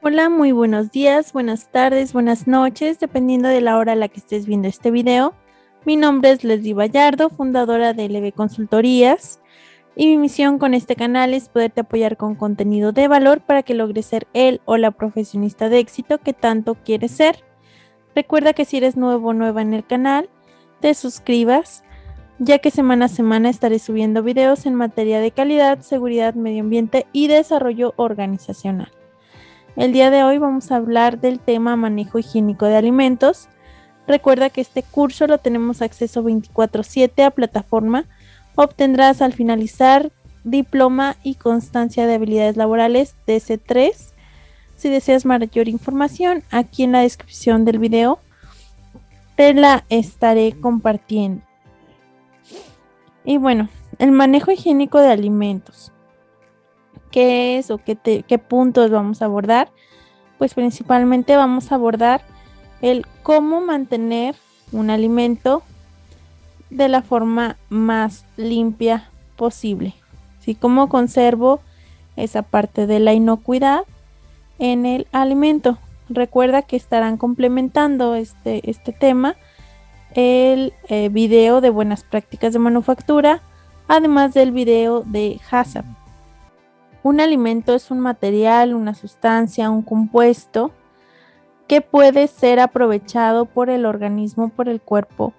Hola, muy buenos días, buenas tardes, buenas noches, dependiendo de la hora a la que estés viendo este video. Mi nombre es Leslie Vallardo, fundadora de LB Consultorías, y mi misión con este canal es poderte apoyar con contenido de valor para que logres ser el o la profesionista de éxito que tanto quieres ser. Recuerda que si eres nuevo o nueva en el canal, te suscribas, ya que semana a semana estaré subiendo videos en materia de calidad, seguridad, medio ambiente y desarrollo organizacional. El día de hoy vamos a hablar del tema manejo higiénico de alimentos. Recuerda que este curso lo tenemos acceso 24/7 a plataforma. Obtendrás al finalizar diploma y constancia de habilidades laborales DC3. Si deseas mayor información, aquí en la descripción del video te la estaré compartiendo. Y bueno, el manejo higiénico de alimentos. ¿Qué es o qué puntos vamos a abordar? Pues principalmente vamos a abordar el cómo mantener un alimento de la forma más limpia posible. ¿Sí? Cómo conservo esa parte de la inocuidad en el alimento. Recuerda que estarán complementando este tema el video de buenas prácticas de manufactura, además del video de HACCP. Un alimento es un material, una sustancia, un compuesto que puede ser aprovechado por el organismo, por el cuerpo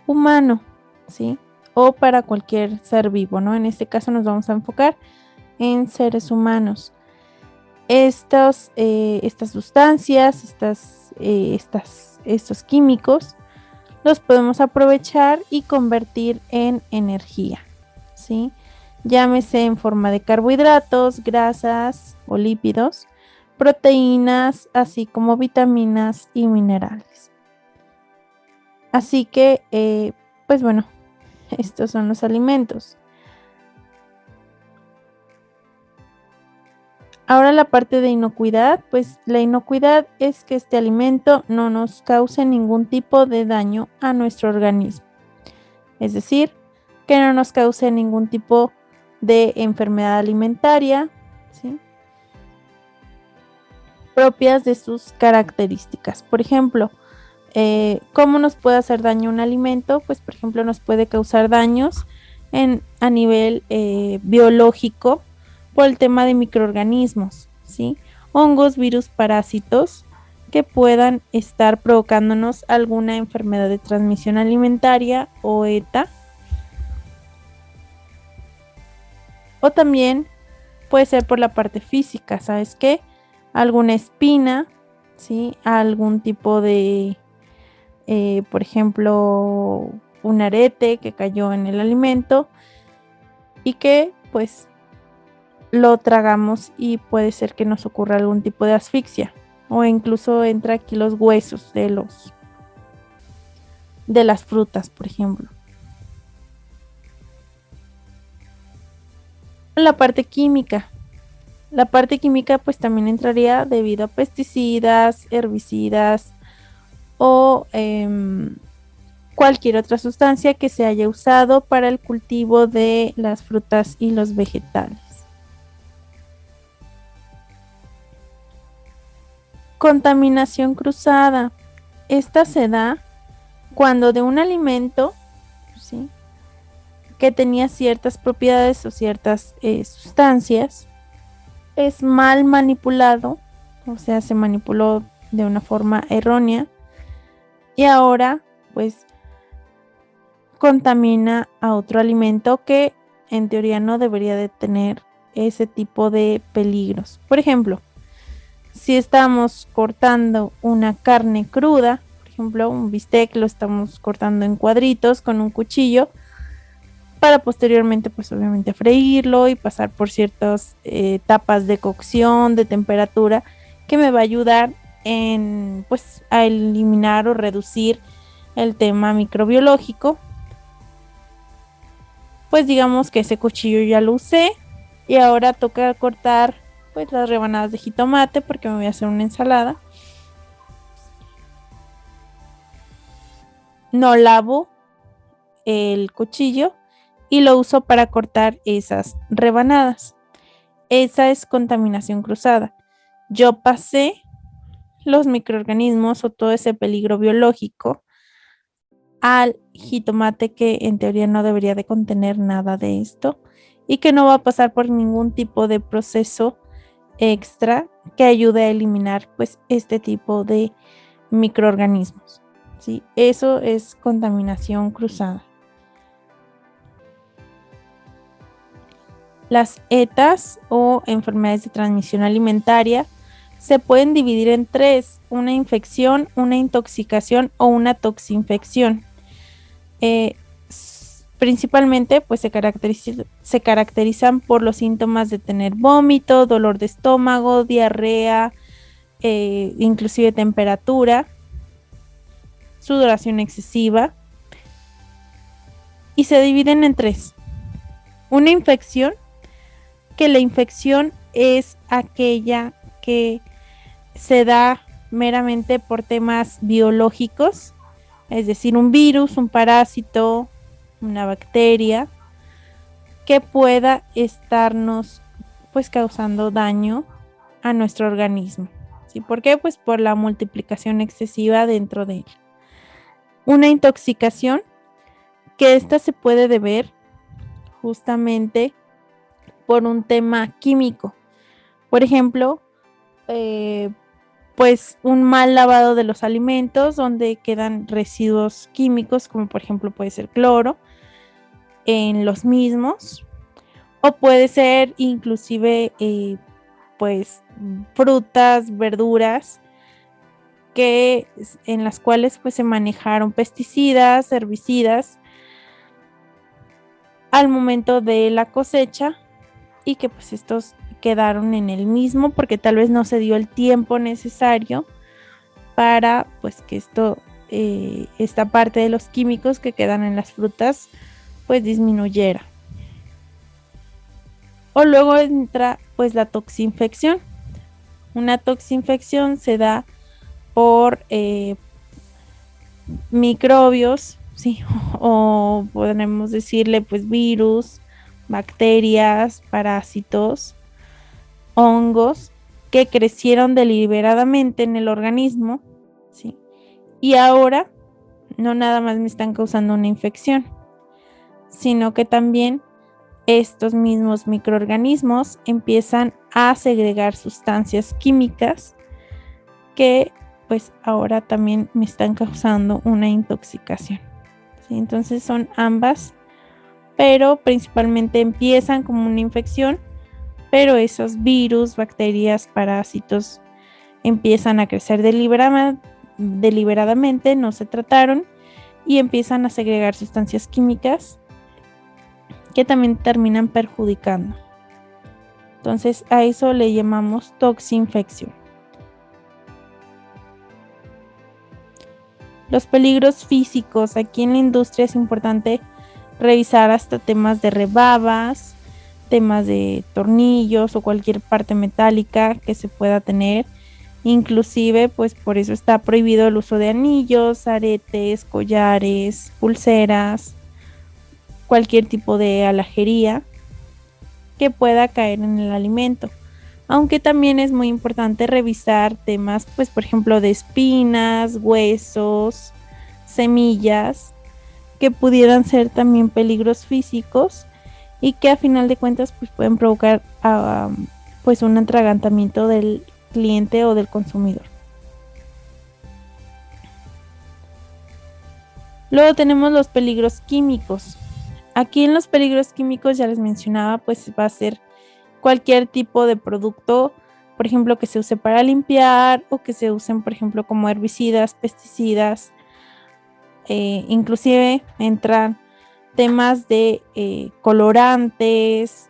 humano, ¿sí? O para cualquier ser vivo, ¿no? En este caso nos vamos a enfocar en seres humanos. Estas sustancias, estos químicos, los podemos aprovechar y convertir en energía, ¿sí? Llámese en forma de carbohidratos, grasas o lípidos, proteínas, así como vitaminas y minerales. Así que, pues bueno, estos son los alimentos. Ahora la parte de inocuidad, pues la inocuidad es que este alimento no nos cause ningún tipo de daño a nuestro organismo. Es decir, que no nos cause ningún tipo de enfermedad alimentaria, ¿sí? Propias de sus características. Por ejemplo, ¿cómo nos puede hacer daño un alimento? Pues, por ejemplo, nos puede causar daños a nivel biológico por el tema de microorganismos, ¿sí? Hongos, virus, parásitos que puedan estar provocándonos alguna enfermedad de transmisión alimentaria o ETA. O también puede ser por la parte física, ¿sabes qué? Alguna espina, ¿sí? Algún tipo de, por ejemplo, un arete que cayó en el alimento y que pues lo tragamos y puede ser que nos ocurra algún tipo de asfixia o incluso entra aquí los huesos de las frutas, por ejemplo. La parte química. La parte química pues también entraría debido a pesticidas, herbicidas o cualquier otra sustancia que se haya usado para el cultivo de las frutas y los vegetales. Contaminación cruzada. Esta se da cuando de un alimento, ¿sí?, que tenía ciertas propiedades o ciertas sustancias es mal manipulado, o sea, se manipuló de una forma errónea y ahora pues contamina a otro alimento que en teoría no debería de tener ese tipo de peligros. Por ejemplo, si estamos cortando una carne cruda, por ejemplo, un bistec, lo estamos cortando en cuadritos con un cuchillo para posteriormente pues obviamente freírlo y pasar por ciertas etapas de cocción, de temperatura, que me va a ayudar en pues a eliminar o reducir el tema microbiológico. Pues digamos que ese cuchillo ya lo usé y ahora toca cortar pues las rebanadas de jitomate porque me voy a hacer una ensalada. No lavo el cuchillo y lo uso para cortar esas rebanadas. Esa es contaminación cruzada. yo pasé los microorganismos o todo ese peligro biológico al jitomate que en teoría no debería de contener nada de esto y que no va a pasar por ningún tipo de proceso extra que ayude a eliminar pues este tipo de microorganismos. ¿Sí? Eso es contaminación cruzada. Las ETAs o enfermedades de transmisión alimentaria se pueden dividir en tres: una infección, una intoxicación o una toxinfección. Principalmente pues se caracterizan por los síntomas de tener vómito, dolor de estómago, diarrea, inclusive temperatura, sudoración excesiva, y se dividen en tres. Una infección, que la infección es aquella que se da meramente por temas biológicos, es decir, un virus, un parásito, una bacteria que pueda estarnos pues causando daño a nuestro organismo. ¿Sí? ¿Por qué? Pues por la multiplicación excesiva dentro de él. Una intoxicación, que esta se puede deber justamente por un tema químico. Por ejemplo, pues un mal lavado de los alimentos donde quedan residuos químicos, como por ejemplo puede ser cloro en los mismos, o puede ser inclusive pues frutas, verduras en las cuales pues se manejaron pesticidas, herbicidas al momento de la cosecha y que pues estos quedaron en el mismo porque tal vez no se dio el tiempo necesario para pues que esta parte de los químicos que quedan en las frutas pues disminuyera. O luego entra pues la toxinfección. Una toxinfección se da por microbios, ¿sí? O podemos decirle pues virus, bacterias, parásitos, hongos que crecieron deliberadamente en el organismo, ¿sí? Y ahora no nada más me están causando una infección, sino que también estos mismos microorganismos empiezan a segregar sustancias químicas que pues ahora también me están causando una intoxicación. ¿Sí? Entonces son ambas, pero principalmente empiezan como una infección, pero esos virus, bacterias, parásitos empiezan a crecer deliberadamente, no se trataron y empiezan a segregar sustancias químicas que también terminan perjudicando. Entonces a eso le llamamos toxinfección. Los peligros físicos. Aquí en la industria es importante revisar hasta temas de rebabas, temas de tornillos o cualquier parte metálica que se pueda tener. Inclusive, pues por eso está prohibido el uso de anillos, aretes, collares, pulseras, cualquier tipo de alajería que pueda caer en el alimento. Aunque también es muy importante revisar temas, pues por ejemplo, de espinas, huesos, semillas, que pudieran ser también peligros físicos y que a final de cuentas pues pueden provocar pues un atragantamiento del cliente o del consumidor. Luego tenemos los peligros químicos. Aquí en los peligros químicos ya les mencionaba, pues va a ser cualquier tipo de producto, por ejemplo, que se use para limpiar o que se usen, por ejemplo, como herbicidas, pesticidas. Inclusive entran temas de colorantes,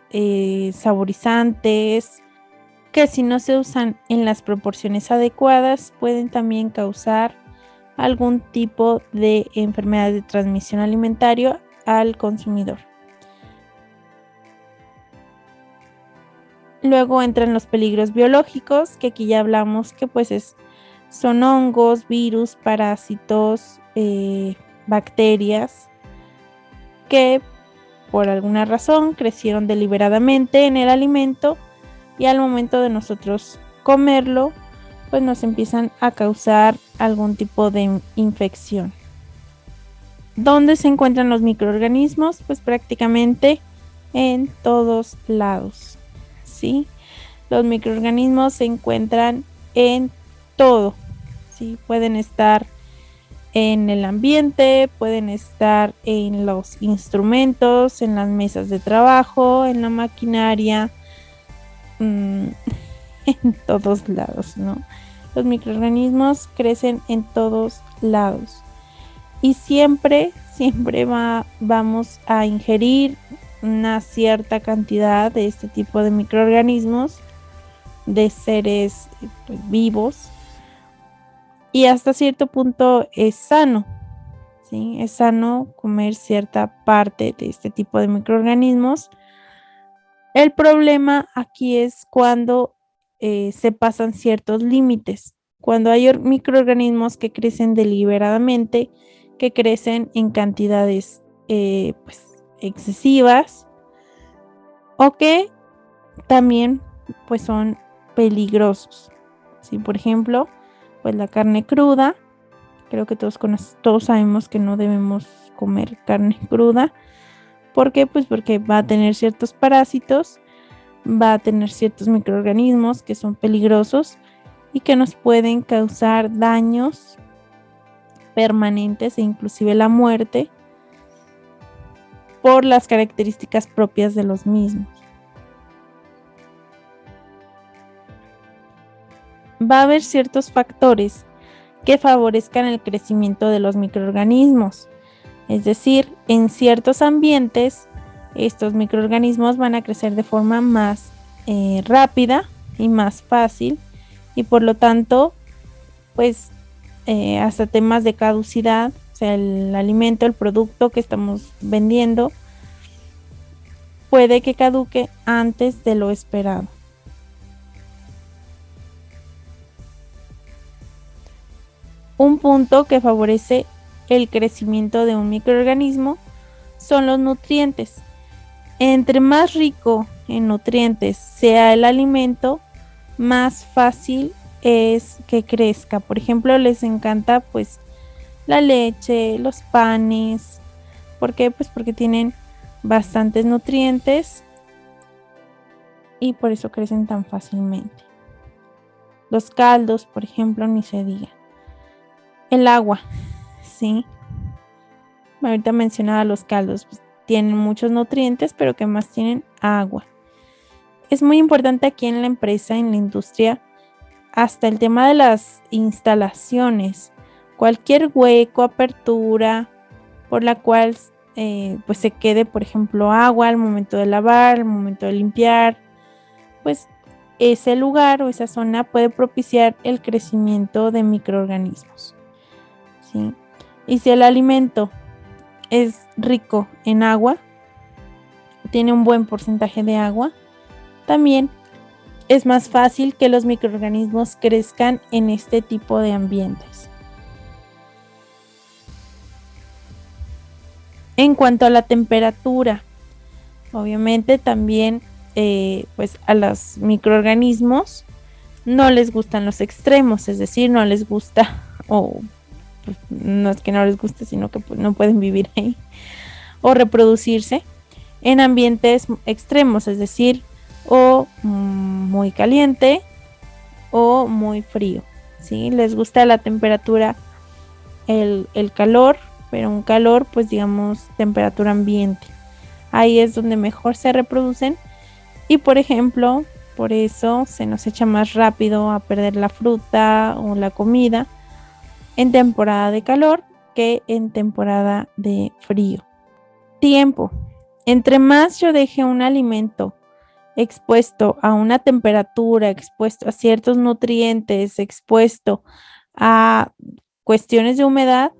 saborizantes, que si no se usan en las proporciones adecuadas pueden también causar algún tipo de enfermedad de transmisión alimentaria al consumidor. Luego entran los peligros biológicos, que aquí ya hablamos que pues son hongos, virus, parásitos, bacterias que por alguna razón crecieron deliberadamente en el alimento y al momento de nosotros comerlo, pues nos empiezan a causar algún tipo de infección. ¿Dónde se encuentran los microorganismos? Pues prácticamente en todos lados, ¿sí? Los microorganismos se encuentran en todo, ¿sí? Pueden estar en el ambiente, pueden estar en los instrumentos, en las mesas de trabajo, en la maquinaria, en todos lados, ¿no? Los microorganismos crecen en todos lados y siempre vamos a ingerir una cierta cantidad de este tipo de microorganismos, de seres vivos, y hasta cierto punto es sano, ¿sí? Es sano comer cierta parte de este tipo de microorganismos. El problema aquí es cuando se pasan ciertos límites, cuando hay microorganismos que crecen deliberadamente, que crecen en cantidades pues excesivas, o que también pues son peligrosos. ¿Sí? Por ejemplo, pues la carne cruda, creo que todos sabemos que no debemos comer carne cruda. ¿Por qué? Pues porque va a tener ciertos parásitos, va a tener ciertos microorganismos que son peligrosos y que nos pueden causar daños permanentes e inclusive la muerte por las características propias de los mismos. Va a haber ciertos factores que favorezcan el crecimiento de los microorganismos. Es decir, en ciertos ambientes, estos microorganismos van a crecer de forma más rápida y más fácil, y por lo tanto, pues hasta temas de caducidad, o sea, el alimento, el producto que estamos vendiendo, puede que caduque antes de lo esperado. Un punto que favorece el crecimiento de un microorganismo son los nutrientes. Entre más rico en nutrientes sea el alimento, más fácil es que crezca. Por ejemplo, les encanta pues la leche, los panes. ¿Por qué? Pues porque tienen bastantes nutrientes y por eso crecen tan fácilmente. Los caldos, por ejemplo, ni se diga. El agua, ¿sí? Ahorita mencionaba los caldos, pues, tienen muchos nutrientes, pero que más tienen agua. Es muy importante aquí en la empresa, en la industria, hasta el tema de las instalaciones. Cualquier hueco, apertura, por la cual pues se quede, por ejemplo, agua al momento de lavar, al momento de limpiar, pues ese lugar o esa zona puede propiciar el crecimiento de microorganismos, ¿sí? Y si el alimento es rico en agua, tiene un buen porcentaje de agua, también es más fácil que los microorganismos crezcan en este tipo de ambientes. En cuanto a la temperatura, obviamente también pues a los microorganismos no les gustan los extremos, es decir, no les gusta, o pues, no es que no les guste, sino que pues, no pueden vivir ahí o reproducirse en ambientes extremos, es decir, o muy caliente o muy frío, ¿sí? Les gusta la temperatura, el calor, pero un calor, pues digamos, temperatura ambiente. Ahí es donde mejor se reproducen y, por ejemplo, por eso se nos echa más rápido a perder la fruta o la comida en temporada de calor que en temporada de frío. Tiempo. Entre más yo deje un alimento expuesto a una temperatura, expuesto a ciertos nutrientes, expuesto a cuestiones de humedad,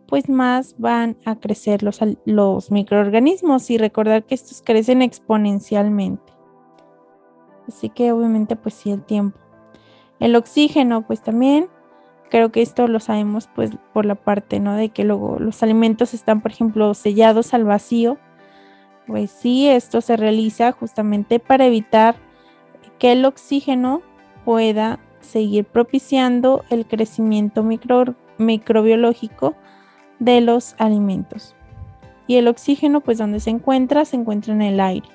pues más van a crecer los microorganismos, y recordar que estos crecen exponencialmente. Así que obviamente pues sí, el tiempo. El oxígeno, pues también creo que esto lo sabemos pues por la parte, ¿no? De que luego los alimentos están, por ejemplo, sellados al vacío. Pues sí, esto se realiza justamente para evitar que el oxígeno pueda seguir propiciando el crecimiento microbiológico de los alimentos. Y el oxígeno, pues donde se encuentra en el aire.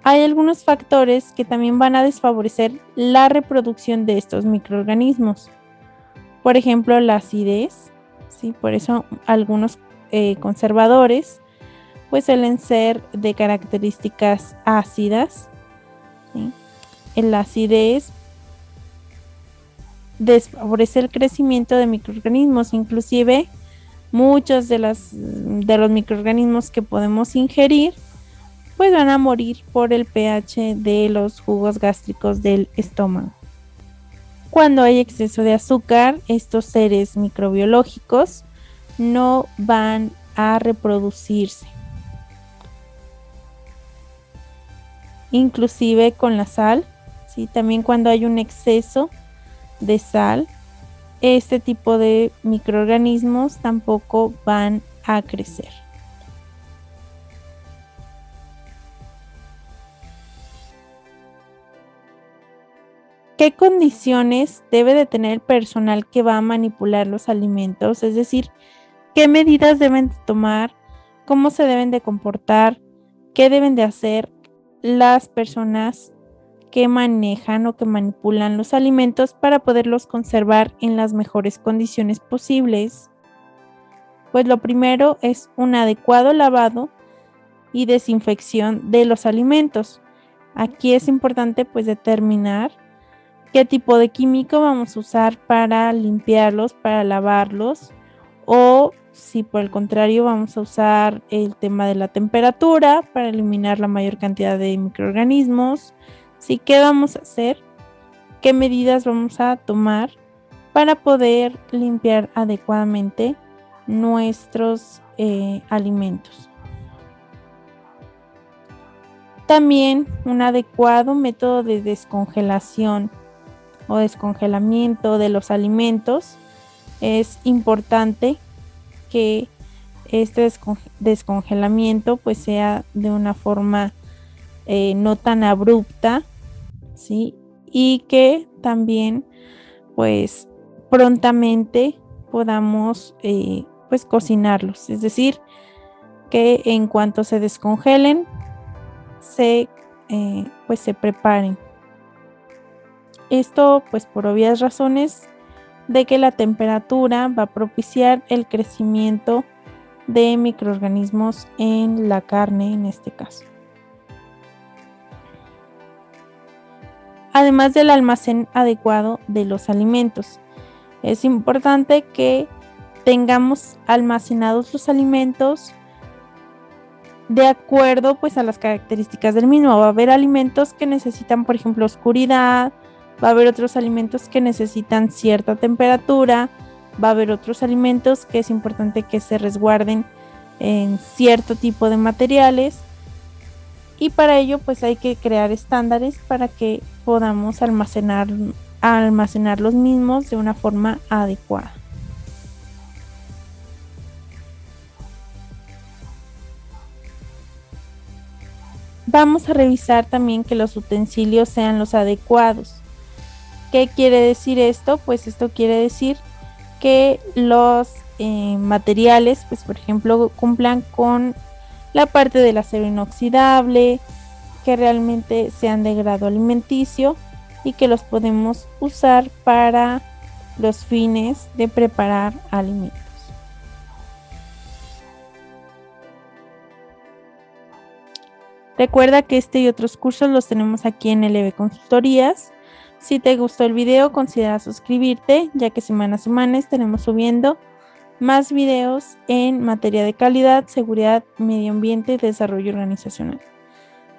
Hay algunos factores que también van a desfavorecer la reproducción de estos microorganismos. Por ejemplo, la acidez, ¿sí? Por eso algunos conservadores pues suelen ser de características ácidas, ¿sí? La acidez desfavorece el crecimiento de microorganismos, inclusive muchos de los microorganismos que podemos ingerir pues van a morir por el pH de los jugos gástricos del estómago. Cuando hay exceso de azúcar, estos seres microbiológicos no van a reproducirse. Inclusive con la sal, ¿sí? También cuando hay un exceso de sal, este tipo de microorganismos tampoco van a crecer. ¿Qué condiciones debe de tener el personal que va a manipular los alimentos? Es decir, ¿qué medidas deben de tomar? ¿Cómo se deben de comportar? ¿Qué deben de hacer las personas que manejan o que manipulan los alimentos para poderlos conservar en las mejores condiciones posibles? Pues lo primero es un adecuado lavado y desinfección de los alimentos. Aquí es importante pues determinar qué tipo de químico vamos a usar para limpiarlos, para lavarlos, o si por el contrario vamos a usar el tema de la temperatura para eliminar la mayor cantidad de microorganismos. ¿Sí? ¿Qué vamos a hacer? ¿Qué medidas vamos a tomar para poder limpiar adecuadamente nuestros alimentos? También un adecuado método de descongelación o descongelamiento de los alimentos. Es importante que este descongelamiento pues sea de una forma no tan abrupta, ¿sí? Y que también pues prontamente podamos pues cocinarlos, es decir, que en cuanto se descongelen pues se preparen. Esto pues por obvias razones de que la temperatura va a propiciar el crecimiento de microorganismos en la carne en este caso. Además del almacén adecuado de los alimentos, es importante que tengamos almacenados los alimentos de acuerdo pues a las características del mismo. Va a haber alimentos que necesitan, por ejemplo, oscuridad, va a haber otros alimentos que necesitan cierta temperatura, va a haber otros alimentos que es importante que se resguarden en cierto tipo de materiales, y para ello pues hay que crear estándares para que podamos almacenar los mismos de una forma adecuada. Vamos a revisar también que los utensilios sean los adecuados. ¿Qué quiere decir esto? Pues esto quiere decir que los materiales, pues por ejemplo, cumplan con la parte del acero inoxidable, que realmente sean de grado alimenticio y que los podemos usar para los fines de preparar alimentos. Recuerda que este y otros cursos los tenemos aquí en LB Consultorías. Si te gustó el video, considera suscribirte, ya que semana a semana estaremos subiendo más videos en materia de calidad, seguridad, medio ambiente y desarrollo organizacional.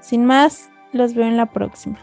Sin más, los veo en la próxima.